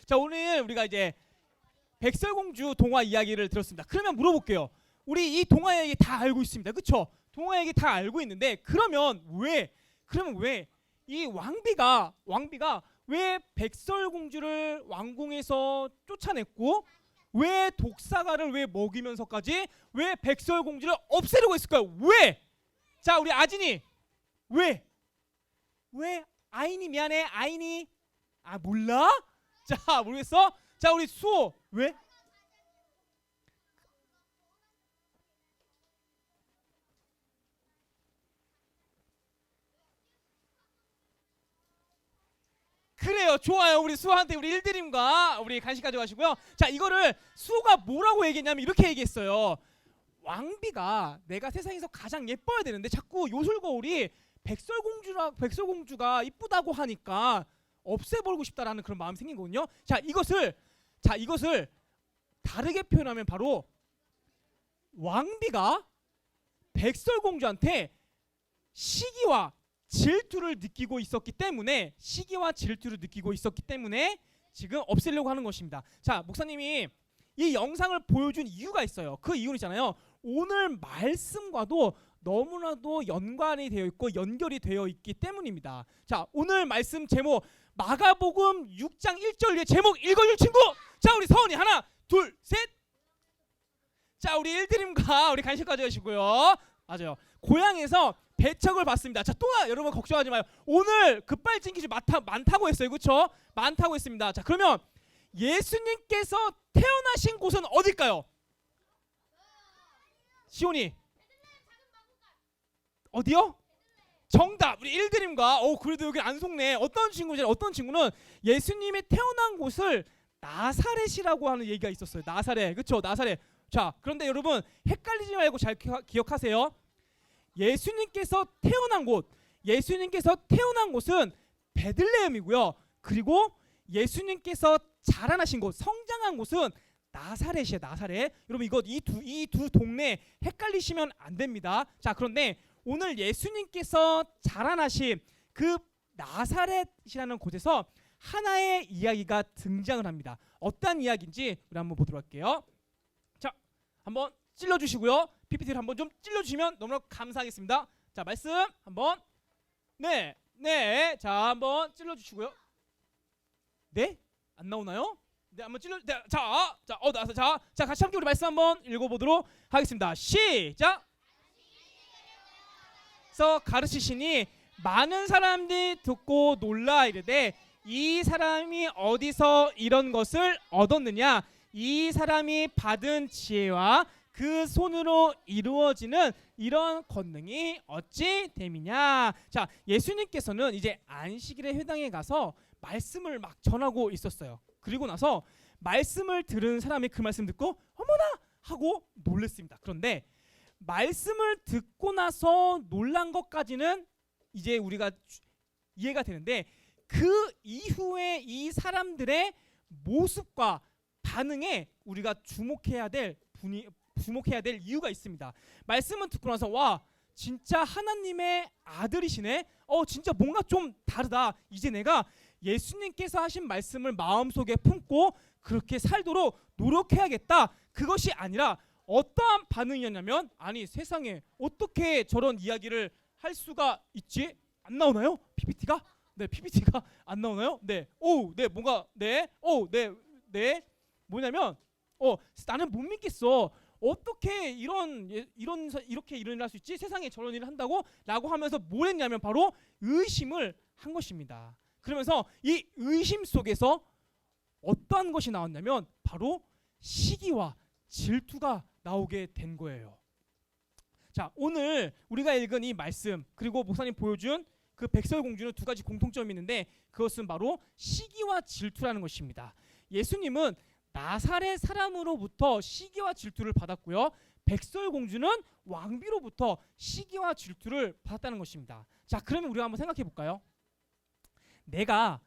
자, 오늘 우리가 이제 백설공주 동화 이야기를 들었습니다. 그러면 물어볼게요. 우리 이 동화 이야기 다 알고 있습니다. 그렇죠? 동화 이야기 다 알고 있는데 그러면 왜 이 왕비가 왜 백설공주를 왕궁에서 쫓아냈고 왜 독사가를 왜 먹이면서까지 왜 백설공주를 없애려고 했을까요? 왜? 자, 우리 아진이 왜? 아인이 미안해. 아인이 몰라? 자, 모르겠어? 자, 우리 수호 왜? 그래요. 좋아요. 우리 수호한테 우리 일드림과 우리 간식 가져가시고요. 자, 이거를 수호가 뭐라고 얘기했냐면 이렇게 얘기했어요. 왕비가 내가 세상에서 가장 예뻐야 되는데 자꾸 요술거울이 백설공주가 이쁘다고 하니까 없애버리고 싶다라는 그런 마음이 생긴 거거든요. 자, 이것을 다르게 표현하면 바로 왕비가 백설공주한테 시기와 질투를 느끼고 있었기 때문에 지금 없애려고 하는 것입니다. 자, 목사님이 이 영상을 보여준 이유가 있어요. 그 이유는 있잖아요. 오늘 말씀과도 너무나도 연관이 되어 있고 연결이 되어 있기 때문입니다. 자, 오늘 말씀 제목 마가복음 6장 1절의 제목 읽어줄 친구. 자, 우리 서은이 하나 둘 셋. 자, 우리 일드림과 우리 간식 가져가시고요. 맞아요. 고향에서 배척을 받습니다. 자, 또 여러분 걱정하지 마요. 오늘 급발진 기준 많다고 했어요. 그렇죠? 많다고 했습니다. 자, 그러면 예수님께서 태어나신 곳은 어딜까요? 시온이 어디요? 정답. 우리 일드림과 그래도 여기 안 속네. 어떤 친구는 예수님이 태어난 곳을 나사렛이라고 하는 얘기가 있었어요. 나사렛. 그렇죠? 나사렛. 자, 그런데 여러분 헷갈리지 말고 잘 기억하세요. 예수님께서 태어난 곳은 베들레헴이고요. 그리고 예수님께서 자라나신 곳, 성장한 곳은 나사렛이에요. 나사렛. 여러분 이거 이 두 동네 헷갈리시면 안 됩니다. 자, 그런데 오늘 예수님께서 자라나신 그 나사렛이라는 곳에서 하나의 이야기가 등장을 합니다. 어떤 이야기인지 우리 한번 보도록 할게요. 자, 한번 찔러주시고요. PPT를 한번 좀 찔러주시면 너무나 감사하겠습니다. 자, 말씀 한번 네. 자, 한번 찔러주시고요. 네? 안 나오나요? 네, 한번 찔러. 네, 나와서 자, 같이 함께 우리 말씀 한번 읽어보도록 하겠습니다. 시작. 그래서 가르치시니 많은 사람들이 듣고 놀라 이르되 이 사람이 어디서 이런 것을 얻었느냐? 이 사람이 받은 지혜와 그 손으로 이루어지는 이런 권능이 어찌 됨이냐? 자, 예수님께서는 이제 안식일의 회당에 가서 말씀을 막 전하고 있었어요. 그리고 나서 말씀을 들은 사람이 그 말씀 듣고 어머나 하고 놀랐습니다. 그런데 말씀을 듣고 나서 놀란 것까지는 이제 우리가 이해가 되는데 그 이후에 이 사람들의 모습과 반응에 우리가 주목해야 될 이유가 있습니다. 말씀은 듣고 나서 와, 진짜 하나님의 아들이시네. 진짜 뭔가 좀 다르다. 이제 내가 예수님께서 하신 말씀을 마음속에 품고 그렇게 살도록 노력해야겠다. 그것이 아니라 어떠한 반응이었냐면 아니 세상에 어떻게 저런 이야기를 할 수가 있지? 안 나오나요? PPT가? 네, PPT가 안 나오나요? 네. 네, 뭔가 네. 네. 뭐냐면 나는 못 믿겠어. 어떻게 이렇게 일을 할 수 있지? 세상에 저런 일을 한다고? 라고 하면서 뭘 했냐면 바로 의심을 한 것입니다. 그러면서 이 의심 속에서 어떠한 것이 나왔냐면 바로 시기와 질투가 나오게 된 거예요. 자, 오늘 우리가 읽은 이 말씀 그리고 목사님 보여준 그 백설 공주는 두 가지 공통점이 있는데 그것은 바로 시기와 질투라는 것입니다. 예수님은 나사렛 사람으로부터 시기와 질투를 받았고요. 백설 공주는 왕비로부터 시기와 질투를 받았다는 것입니다. 자, 그러면 우리가 한번 생각해 볼까요? 내가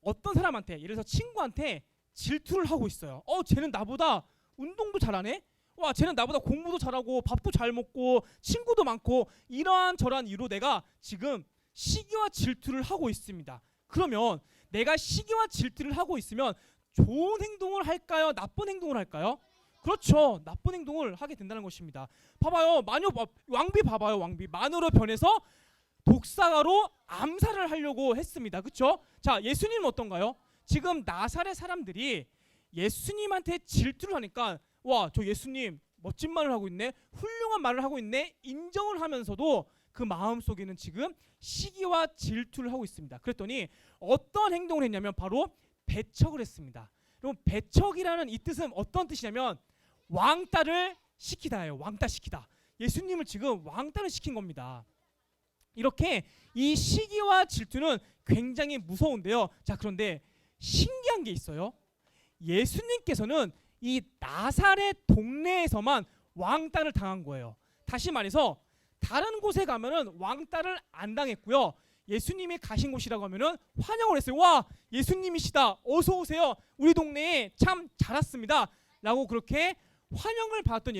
어떤 사람한테, 예를 들어서 친구한테 질투를 하고 있어요. 쟤는 나보다 운동도 잘하네. 와, 쟤는 나보다 공부도 잘하고 밥도 잘 먹고 친구도 많고 이러한 저러한 이유로 내가 지금 시기와 질투를 하고 있습니다. 그러면 내가 시기와 질투를 하고 있으면 좋은 행동을 할까요? 나쁜 행동을 할까요? 그렇죠. 나쁜 행동을 하게 된다는 것입니다. 봐봐요. 왕비 봐봐요. 왕비 마녀로 변해서 독사가로 암살을 하려고 했습니다. 그렇죠? 자, 예수님은 어떤가요? 지금 나사렛 사람들이 예수님한테 질투를 하니까 와, 저 예수님 멋진 말을 하고 있네, 훌륭한 말을 하고 있네, 인정을 하면서도 그 마음속에는 지금 시기와 질투를 하고 있습니다. 그랬더니 어떤 행동을 했냐면 바로 배척을 했습니다. 여러분, 배척이라는 이 뜻은 어떤 뜻이냐면 왕따를 시키다예요. 왕따시키다. 예수님을 지금 왕따를 시킨 겁니다. 이렇게 이 시기와 질투는 굉장히 무서운데요. 자, 그런데 신기한 게 있어요. 예수님께서는 이 나사렛 동네에서만 왕따를 당한 거예요. 다시 말해서 다른 곳에 가면은 왕따를 안 당했고요. 예수님이 가신 곳이라고 하면은 환영을 했어요. 와, 예수님이시다. 어서 오세요. 우리 동네에 참 잘 왔습니다. 라고 그렇게 환영을 받았던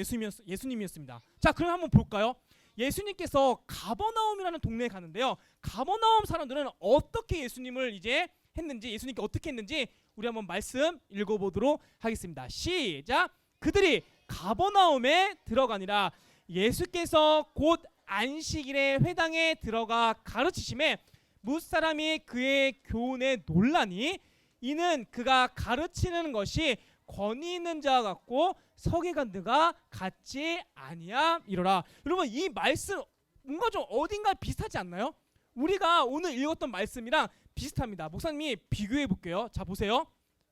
예수님이었습니다. 자, 그럼 한번 볼까요? 예수님께서 가버나움이라는 동네에 가는데요. 가버나움 사람들은 어떻게 예수님을 이제 했는지, 예수님께 어떻게 했는지 우리 한번 말씀 읽어보도록 하겠습니다. 시작. 그들이 가버나움에 들어가니라. 예수께서 곧 안식일에 회당에 들어가 가르치심에 무사람이 그의 교훈에 놀라니 이는 그가 가르치는 것이 권위 있는 자와 같고 서기관들과 같지 아니함이로라. 여러분, 이 말씀 뭔가 좀 어딘가 비슷하지 않나요? 우리가 오늘 읽었던 말씀이랑 비슷합니다. 목사님이 비교해 볼게요. 자, 보세요.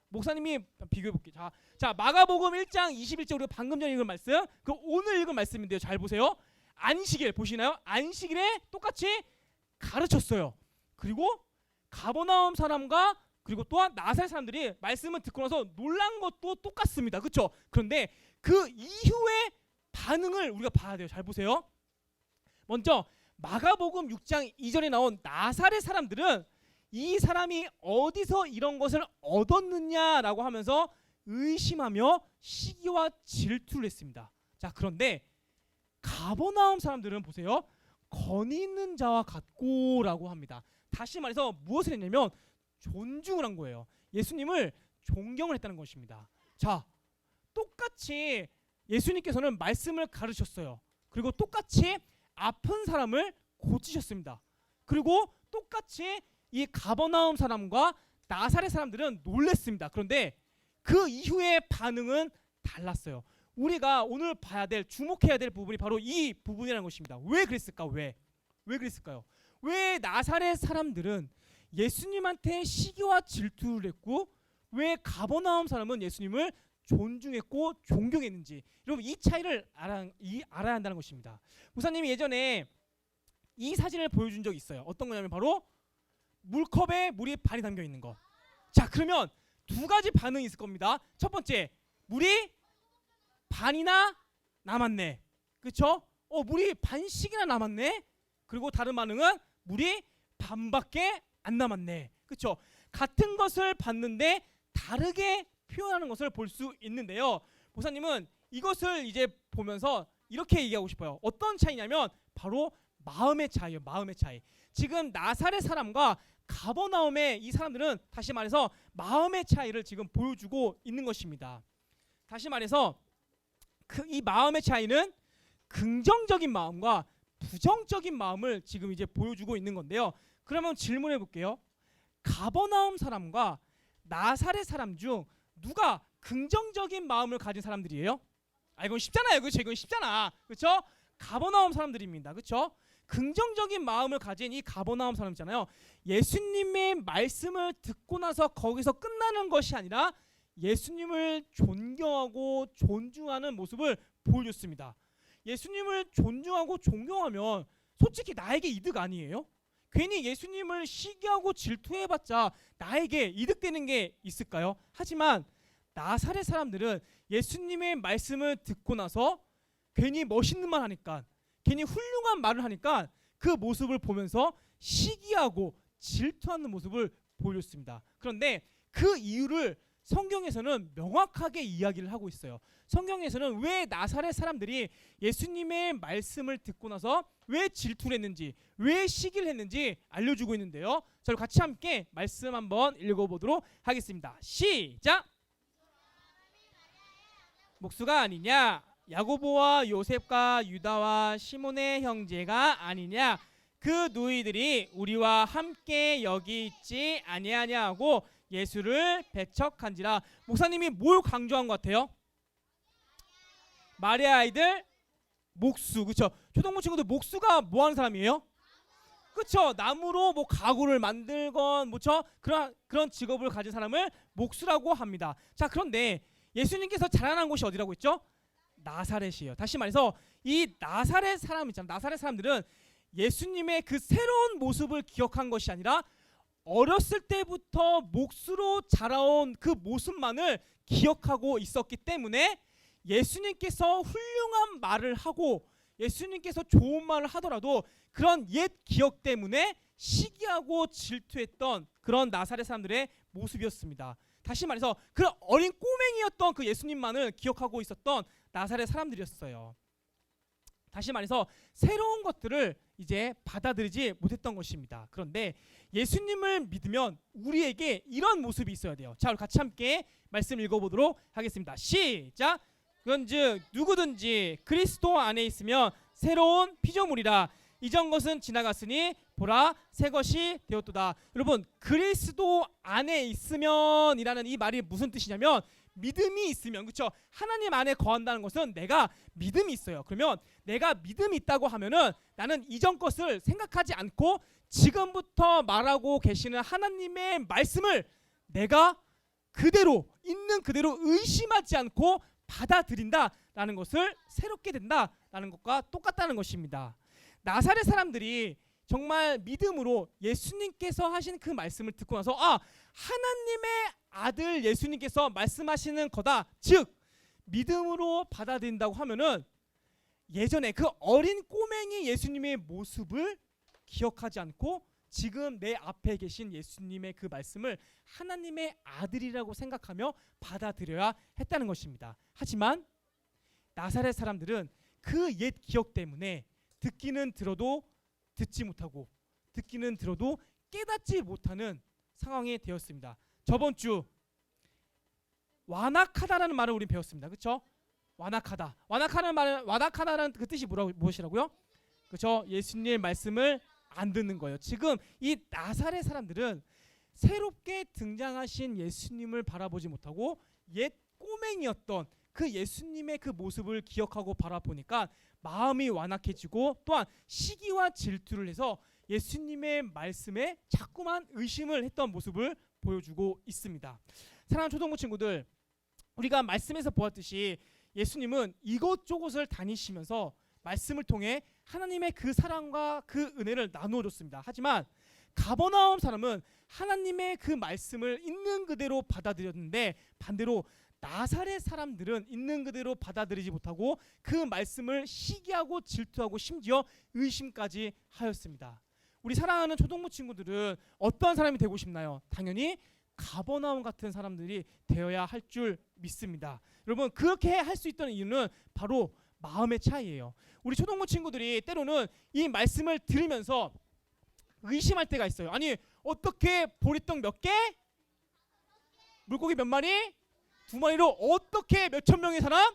목사님이 비교해 볼게요. 자, 마가복음 1장 21절 우리가 방금 전에 읽은 말씀, 그 오늘 읽은 말씀인데요. 잘 보세요. 안식일 보시나요? 안식일에 똑같이 가르쳤어요. 그리고 가버나움 사람과 그리고 또한 나사렛 사람들이 말씀을 듣고 나서 놀란 것도 똑같습니다. 그렇죠? 그런데 그 이후의 반응을 우리가 봐야 돼요. 잘 보세요. 먼저 마가복음 6장 2절에 나온 나사렛 사람들은 이 사람이 어디서 이런 것을 얻었느냐라고 하면서 의심하며 시기와 질투를 했습니다. 자, 그런데 가버나움 사람들은 보세요. 권위 있는 자와 같고라고 합니다. 다시 말해서 무엇을 했냐면 존중을 한 거예요. 예수님을 존경을 했다는 것입니다. 자, 똑같이 예수님께서는 말씀을 가르쳤어요. 그리고 똑같이 아픈 사람을 고치셨습니다. 그리고 똑같이 이 가버나움 사람과 나사렛 사람들은 놀랬습니다. 그런데 그 이후의 반응은 달랐어요. 우리가 오늘 봐야 될, 주목해야 될 부분이 바로 이 부분이라는 것입니다. 왜 그랬을까? 왜 그랬을까요? 왜 나사렛 사람들은 예수님한테 시기와 질투를 했고 왜 가버나움 사람은 예수님을 존중했고 존경했는지, 여러분 이 차이를 알아야 한다는 것입니다. 목사님이 예전에 이 사진을 보여준 적이 있어요. 어떤 거냐면 바로 물컵에 물이 반이 담겨 있는 거. 자, 그러면 두 가지 반응이 있을 겁니다. 첫 번째, 물이 반이나 남았네. 그렇죠? 물이 반씩이나 남았네. 그리고 다른 반응은 물이 반밖에 안 남았네. 그렇죠? 같은 것을 봤는데 다르게 표현하는 것을 볼 수 있는데요. 목사님은 이것을 이제 보면서 이렇게 얘기하고 싶어요. 어떤 차이냐면 바로 마음의 차이예요. 마음의 차이. 지금 나사렛 사람과 가버나움의 이 사람들은 다시 말해서 마음의 차이를 지금 보여주고 있는 것입니다. 다시 말해서 이 마음의 차이는 긍정적인 마음과 부정적인 마음을 지금 이제 보여주고 있는 건데요. 그러면 질문해 볼게요. 가버나움 사람과 나사렛 사람 중 누가 긍정적인 마음을 가진 사람들이에요? 이건 쉽잖아요. 그렇죠? 이건 쉽잖아. 그렇죠? 가버나움 사람들입니다. 그렇죠? 긍정적인 마음을 가진 이 가버나움 사람 있잖아요. 예수님의 말씀을 듣고 나서 거기서 끝나는 것이 아니라 예수님을 존경하고 존중하는 모습을 보여줬습니다. 예수님을 존중하고 존경하면 솔직히 나에게 이득 아니에요? 괜히 예수님을 시기하고 질투해봤자 나에게 이득되는 게 있을까요? 하지만 나사렛 사람들은 예수님의 말씀을 듣고 나서 괜히 멋있는 말 하니까, 괜히 훌륭한 말을 하니까 그 모습을 보면서 시기하고 질투하는 모습을 보여줬습니다. 그런데 그 이유를 성경에서는 명확하게 이야기를 하고 있어요. 성경에서는 왜 나사렛 사람들이 예수님의 말씀을 듣고 나서 왜 질투를 했는지, 왜 시기를 했는지 알려주고 있는데요. 저를 같이 함께 말씀 한번 읽어보도록 하겠습니다. 시작! 목수가 아니냐? 야고보와 요셉과 유다와 시몬의 형제가 아니냐? 그 누이들이 우리와 함께 여기 있지 아니하냐 하고 예수를 배척한지라. 목사님이 뭘 강조한 것 같아요? 마리아 아이들 목수, 그렇죠? 초등부 친구들 목수가 뭐 하는 사람이에요? 그렇죠? 나무로 뭐 가구를 만들건 뭐죠? 그런 직업을 가진 사람을 목수라고 합니다. 자, 그런데 예수님께서 자라난 곳이 어디라고 했죠? 나사렛이에요. 다시 말해서 이 나사렛 사람 있잖아요. 나사렛 사람들은 예수님의 그 새로운 모습을 기억한 것이 아니라 어렸을 때부터 목수로 자라온 그 모습만을 기억하고 있었기 때문에 예수님께서 훌륭한 말을 하고 예수님께서 좋은 말을 하더라도 그런 옛 기억 때문에 시기하고 질투했던 그런 나사렛 사람들의 모습이었습니다. 다시 말해서 그런 어린 꼬맹이였던 그 예수님만을 기억하고 있었던 나사렛 사람들이었어요. 다시 말해서 새로운 것들을 이제 받아들이지 못했던 것입니다. 그런데 예수님을 믿으면 우리에게 이런 모습이 있어야 돼요. 자, 우리 같이 함께 말씀 읽어보도록 하겠습니다. 시작! 그런즉 누구든지 그리스도 안에 있으면 새로운 피조물이라. 이전 것은 지나갔으니 보라 새 것이 되었도다. 여러분, 그리스도 안에 있으면 이라는 이 말이 무슨 뜻이냐면 믿음이 있으면, 그렇죠? 하나님 안에 거한다는 것은 내가 믿음이 있어요. 그러면 내가 믿음이 있다고 하면은 나는 이전 것을 생각하지 않고 지금부터 말하고 계시는 하나님의 말씀을 내가 그대로 있는 그대로 의심하지 않고 받아들인다라는 것을 새롭게 된다라는 것과 똑같다는 것입니다. 나사렛 사람들이 정말 믿음으로 예수님께서 하신 그 말씀을 듣고 나서 하나님의 아들 예수님께서 말씀하시는 거다, 즉 믿음으로 받아들인다고 하면은 예전에 그 어린 꼬맹이 예수님의 모습을 기억하지 않고 지금 내 앞에 계신 예수님의 그 말씀을 하나님의 아들이라고 생각하며 받아들여야 했다는 것입니다. 하지만 나사렛 사람들은 그 옛 기억 때문에 듣기는 들어도 듣지 못하고 듣기는 들어도 깨닫지 못하는 상황이 되었습니다. 저번 주 완악하다라는 말을 우리 배웠습니다. 그렇죠? 완악하다. 완악하다라는 그 뜻이 무엇이라고요? 그렇죠? 예수님의 말씀을 안 듣는 거예요. 지금 이 나사렛 사람들은 새롭게 등장하신 예수님을 바라보지 못하고 옛 꼬맹이였던 그 예수님의 그 모습을 기억하고 바라보니까 마음이 완악해지고 또한 시기와 질투를 해서 예수님의 말씀에 자꾸만 의심을 했던 모습을 보여주고 있습니다. 사랑하는 초등부 친구들, 우리가 말씀에서 보았듯이 예수님은 이곳저곳을 다니시면서 말씀을 통해 하나님의 그 사랑과 그 은혜를 나누어 줬습니다. 하지만 가버나움 사람은 하나님의 그 말씀을 있는 그대로 받아들였는데 반대로 나사렛 사람들은 있는 그대로 받아들이지 못하고 그 말씀을 시기하고 질투하고 심지어 의심까지 하였습니다. 우리 사랑하는 초등부 친구들은 어떤 사람이 되고 싶나요? 당연히 가버나움 같은 사람들이 되어야 할 줄 믿습니다. 여러분, 그렇게 할 수 있던 이유는 바로 마음의 차이예요. 우리 초등부 친구들이 때로는 이 말씀을 들으면서 의심할 때가 있어요. 아니, 어떻게 보리떡 몇 개? 물고기 몇 마리? 2마리로 어떻게 몇천 명의 사람?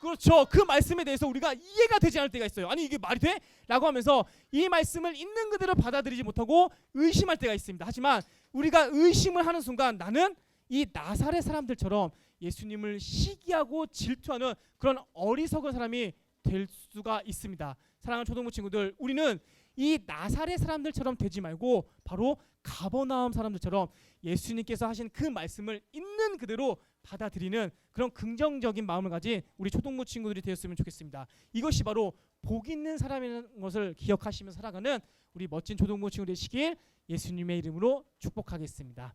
그렇죠. 그 말씀에 대해서 우리가 이해가 되지 않을 때가 있어요. 아니, 이게 말이 돼? 라고 하면서 이 말씀을 있는 그대로 받아들이지 못하고 의심할 때가 있습니다. 하지만 우리가 의심을 하는 순간 나는 이 나사렛 사람들처럼 예수님을 시기하고 질투하는 그런 어리석은 사람이 될 수가 있습니다. 사랑하는 초등부 친구들, 우리는 이 나사렛 사람들처럼 되지 말고 바로 가버나움 사람들처럼 예수님께서 하신 그 말씀을 있는 그대로 받아들이는 그런 긍정적인 마음을 가진 우리 초동부 친구들이 되었으면 좋겠습니다. 이것이 바로 복 있는 사람이라는 것을 기억하시며 살아가는 우리 멋진 초동부 친구 되시길 예수님의 이름으로 축복하겠습니다.